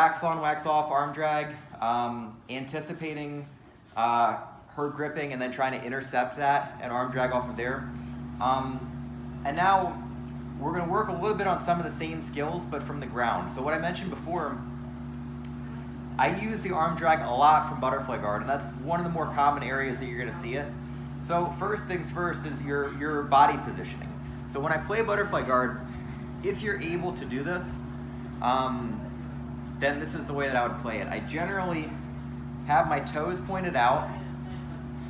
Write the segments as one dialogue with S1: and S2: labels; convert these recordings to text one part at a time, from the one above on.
S1: wax on, wax off arm drag, anticipating her gripping and then trying to intercept that and arm drag off of there. And now we're going to work a little bit on some of the same skills, but from the ground. So what I mentioned before, I use the arm drag a lot from butterfly guard, and that's one of the more common areas that you're going to see it. So first things first is your body positioning. So when I play butterfly guard, if you're able to do this, then this is the way that I would play it. I generally have my toes pointed out,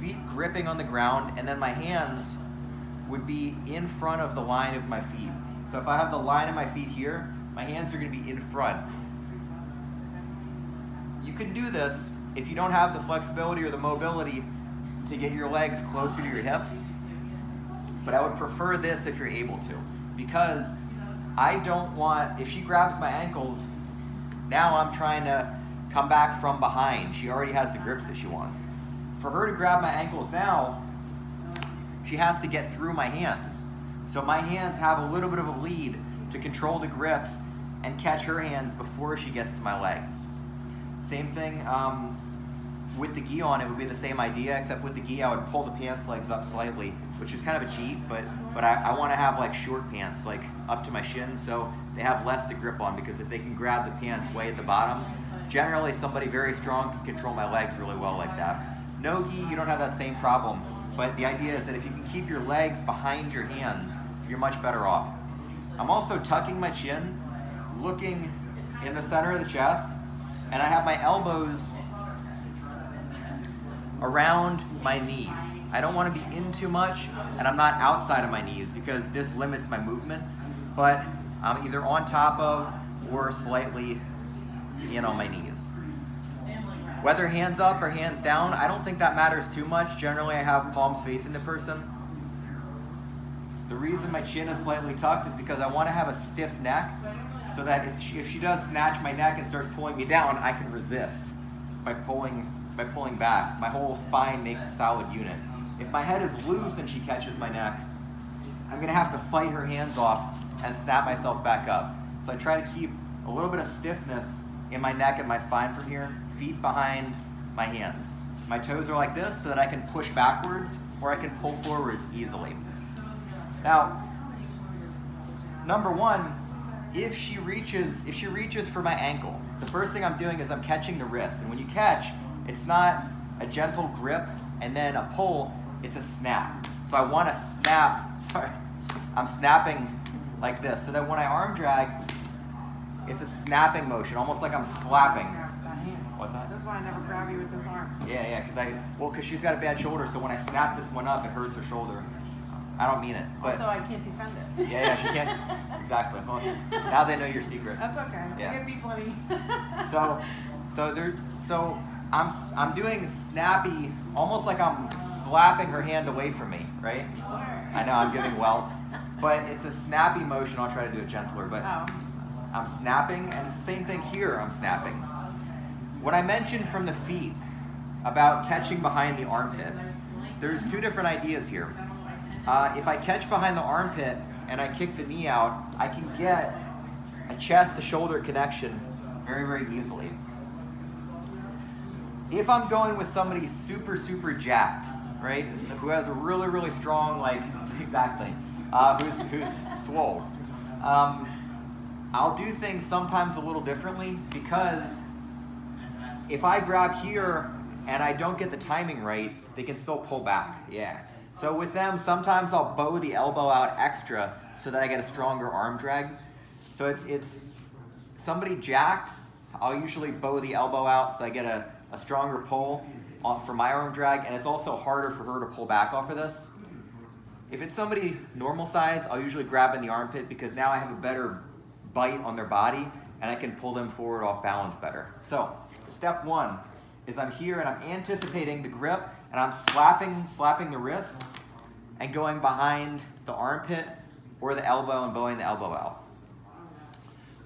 S1: feet gripping on the ground, and then my hands would be in front of the line of my feet. So if I have the line of my feet here, my hands are going to be in front. You can do this if you don't have the flexibility or the mobility to get your legs closer to your hips, but I would prefer this if you're able to, because I don't want, if she grabs my ankles, now I'm trying to come back from behind. She already has the grips that she wants. For her to grab my ankles now, she has to get through my hands. So my hands have a little bit of a lead to control the grips and catch her hands before she gets to my legs. Same thing with the gi on, it would be the same idea, except with the gi I would pull the pants legs up slightly, which is kind of a cheat, but I want to have like short pants, like up to my shin, so they have less to grip on, because if they can grab the pants way at the bottom, generally somebody very strong can control my legs really well like that. No gi, you don't have that same problem. But the idea is that if you can keep your legs behind your hands, you're much better off. I'm also tucking my chin, looking in the center of the chest, and I have my elbows around my knees. I don't want to be in too much, and I'm not outside of my knees because this limits my movement, but I'm either on top of or slightly in on my knees. Whether hands up or hands down, I don't think that matters too much. Generally, I have palms facing the person. The reason my chin is slightly tucked is because I want to have a stiff neck, so that if she does snatch my neck and starts pulling me down, I can resist by pulling back. My whole spine makes a solid unit. If my head is loose and she catches my neck, I'm going to have to fight her hands off and snap myself back up. So I try to keep a little bit of stiffness in my neck and my spine from here, feet behind my hands. My toes are like this so that I can push backwards or I can pull forwards easily. Now, number one, if she reaches for my ankle, the first thing I'm doing is I'm catching the wrist. And when you catch, it's not a gentle grip and then a pull, it's a snap. So I want to snap, I'm snapping like this, so that when I arm drag, it's a snapping motion, almost like I'm slapping. What's that?
S2: That's why I never grab you with this arm.
S1: Yeah, because she's got a bad shoulder, so when I snap this one up, it hurts her shoulder. I don't mean it. But
S2: also, I can't defend it.
S1: Yeah, she can't. Exactly. Well, now they know your secret.
S2: That's okay.
S1: Yeah.
S2: Give me plenty.
S1: So I'm doing snappy, almost like I'm slapping her hand away from me, right? I know I'm giving welts, but it's a snappy motion. I'll try to do it gentler, but I'm snapping, and it's the same thing here. I'm snapping. What I mentioned from the feet about catching behind the armpit, there's two different ideas here. If I catch behind the armpit and I kick the knee out, I can get a chest to shoulder connection very, very easily. If I'm going with somebody super, super jacked, right, who has a really, really strong, who's swole, I'll do things sometimes a little differently, because if I grab here and I don't get the timing right, they can still pull back. Yeah. So with them, sometimes I'll bow the elbow out extra so that I get a stronger arm drag. So it's somebody jacked, I'll usually bow the elbow out so I get a stronger pull for my arm drag, and it's also harder for her to pull back off of this. If it's somebody normal size, I'll usually grab in the armpit, because now I have a better bite on their body and I can pull them forward off balance better. So step one is I'm here and I'm anticipating the grip, and I'm slapping the wrist and going behind the armpit or the elbow and bowing the elbow out.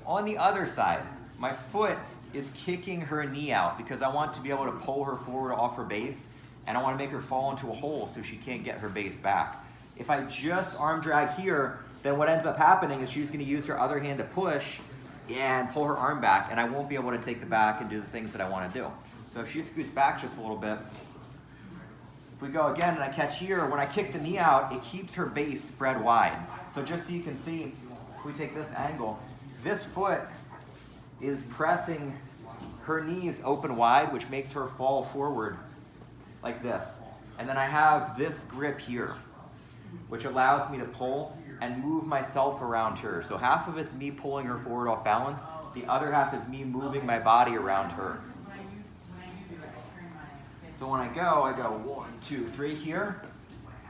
S1: On the other side, my foot is kicking her knee out because I want to be able to pull her forward off her base, and I want to make her fall into a hole so she can't get her base back. If I just arm drag here, then what ends up happening is she's going to use her other hand to push and pull her arm back, and I won't be able to take the back and do the things that I want to do. So if she scoots back just a little bit, if we go again and I catch here, when I kick the knee out, it keeps her base spread wide. So just so you can see, if we take this angle, this foot is pressing her knees open wide, which makes her fall forward like this. And then I have this grip here, which allows me to pull and move myself around her. So half of it's me pulling her forward off balance, the other half is me moving my body around her. So when I go 1, 2, 3 here.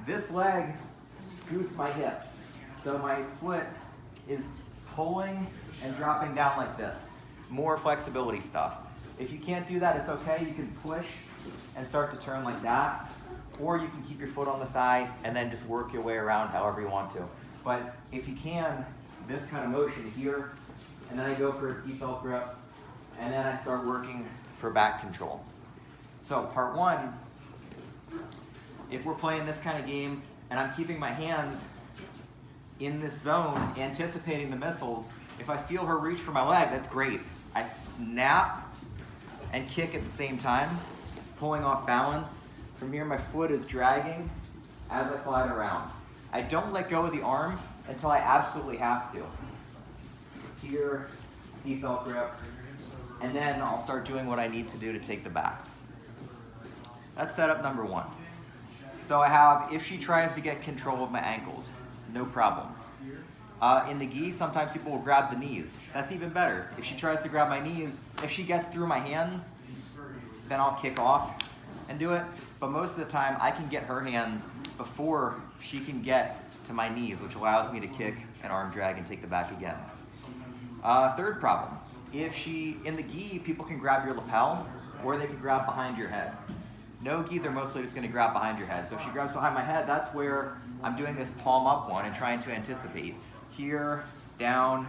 S1: This leg scoots my hips. So my foot is pulling and dropping down like this. More flexibility stuff. If you can't do that, it's okay. You can push and start to turn like that. Or you can keep your foot on the thigh and then just work your way around however you want to. But if you can, this kind of motion here, and then I go for a seatbelt grip, and then I start working for back control. So part 1, if we're playing this kind of game and I'm keeping my hands in this zone, anticipating the missiles, if I feel her reach for my leg, that's great. I snap and kick at the same time, pulling off balance. From here, my foot is dragging as I slide around. I don't let go of the arm until I absolutely have to. Here, seatbelt grip, and then I'll start doing what I need to do to take the back. That's setup number 1. So I have, if she tries to get control of my ankles, no problem. In the gi, sometimes people will grab the knees. That's even better. If she tries to grab my knees, if she gets through my hands, then I'll kick off and do it. But most of the time, I can get her hands before she can get to my knees, which allows me to kick and arm drag and take the back again. Third problem, if she, in the gi, people can grab your lapel or they can grab behind your head. No gi, they're mostly just gonna grab behind your head. So if she grabs behind my head, that's where I'm doing this palm up one and trying to anticipate. Here, down,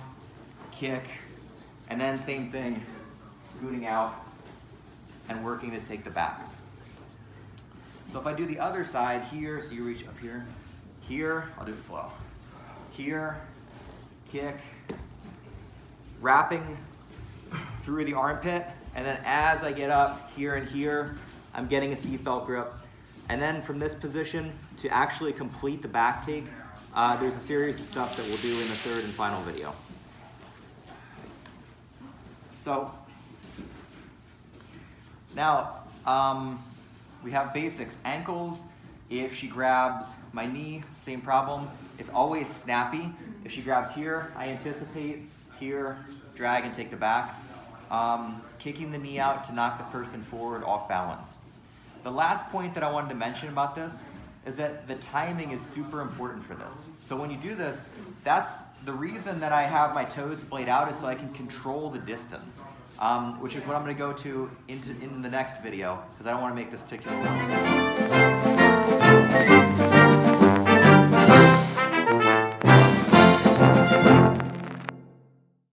S1: kick, and then same thing, scooting out and working to take the back. So if I do the other side here, so you reach up here, here, I'll do it slow. Here, kick, wrapping through the armpit, and then as I get up here and here, I'm getting a seatbelt grip. And then from this position to actually complete the back take, there's a series of stuff that we'll do in the third and final video. So now we have basics. Ankles, if she grabs my knee, same problem. It's always snappy. If she grabs here, I anticipate here, drag and take the back. Kicking the knee out to knock the person forward off balance. The last point that I wanted to mention about this is that the timing is super important for this. So when you do this, that's the reason that I have my toes splayed out is so I can control the distance, which is what I'm gonna go to in the next video, because I don't wanna make this particular one.